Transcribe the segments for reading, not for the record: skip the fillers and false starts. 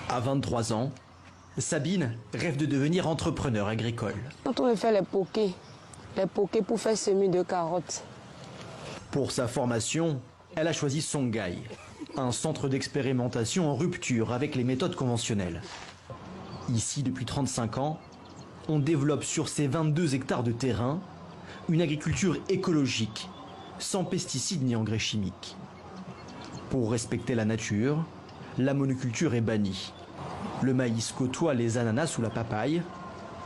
À 23 ans, Sabine rêve de devenir entrepreneur agricole. Quand on veut faire les pokés pour faire semis de carottes. Pour sa formation, elle a choisi Songhai, un centre d'expérimentation en rupture avec les méthodes conventionnelles. Ici, depuis 35 ans, on développe sur ces 22 hectares de terrain une agriculture écologique, sans pesticides ni engrais chimiques. Pour respecter la nature, la monoculture est bannie. Le maïs côtoie les ananas ou la papaye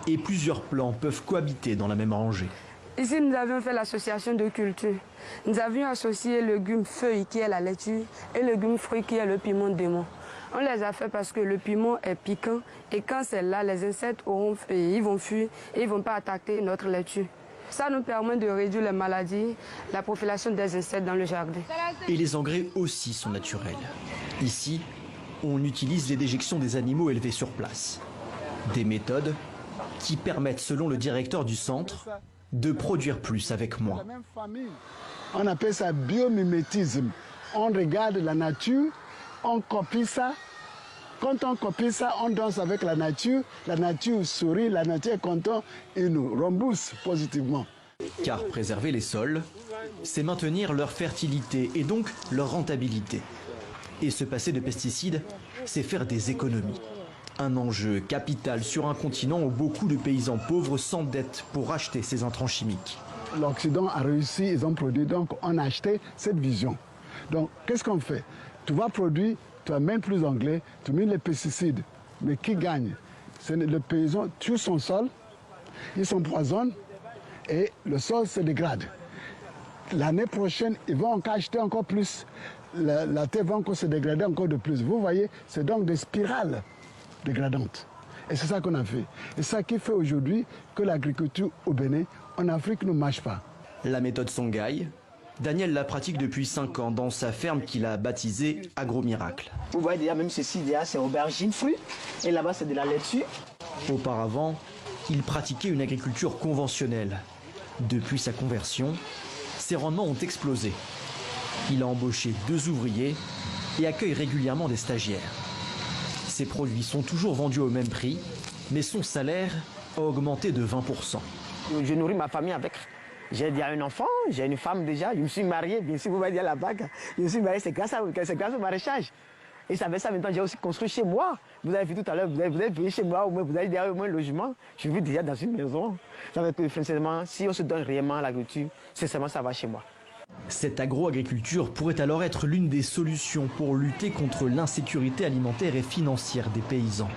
et plusieurs plants peuvent cohabiter dans la même rangée. Ici, nous avions fait l'association de culture. Nous avions associé le légume feuille qui est la laitue et le légume fruit qui est le piment démon. On les a fait parce que le piment est piquant et quand c'est là, les insectes ils vont fuir et ils ne vont pas attaquer notre laitue. Ça nous permet de réduire les maladies, la propagation des insectes dans le jardin. Et les engrais aussi sont naturels. Ici, on utilise les déjections des animaux élevés sur place. Des méthodes qui permettent, selon le directeur du centre, de produire plus avec moins. On appelle ça biomimétisme. On regarde la nature, on copie ça. Quand on copie ça, on danse avec la nature sourit, la nature est contente et nous rembourse positivement. Car préserver les sols, c'est maintenir leur fertilité et donc leur rentabilité. Et se passer de pesticides, c'est faire des économies. Un enjeu capital sur un continent où beaucoup de paysans pauvres s'endettent pour acheter ces intrants chimiques. L'Occident a réussi, ils ont produit, donc on a acheté cette vision. Donc qu'est-ce qu'on fait? Tu vas produire, tu vas même plus d'engrais, tu mets les pesticides. Mais qui gagne? Le paysan tue son sol, il s'empoisonne et le sol se dégrade. L'année prochaine, ils vont encore acheter encore plus. La terre va encore se dégrader encore de plus. Vous voyez, c'est donc des spirales dégradantes. Et c'est ça qu'on a fait. Et c'est ça qui fait aujourd'hui que l'agriculture au Bénin, en Afrique, ne marche pas. La méthode Songhai, Daniel la pratique depuis 5 ans dans sa ferme qu'il a baptisée Agro-Miracle. Vous voyez déjà, même ceci, c'est aubergine fruit. Et là-bas, c'est de la laitue. Auparavant, il pratiquait une agriculture conventionnelle. Depuis sa conversion, ses rendements ont explosé. Il a embauché 2 ouvriers et accueille régulièrement des stagiaires. Ses produits sont toujours vendus au même prix, mais son salaire a augmenté de 20%. Je nourris ma famille avec. J'ai déjà un enfant, j'ai une femme déjà, je me suis marié, bien sûr, vous voyez la bague. Je me suis marié, c'est grâce au maraîchage. Et ça fait ça, maintenant, j'ai aussi construit chez moi. Vous avez vu tout à l'heure, vous avez vu chez moi, vous avez déjà au moins un logement. Je vis déjà dans une maison. Ça veut dire que, sincèrement, si on se donne réellement à l'agriculture, sincèrement, ça va chez moi. Cette agro-agriculture pourrait alors être l'une des solutions pour lutter contre l'insécurité alimentaire et financière des paysans.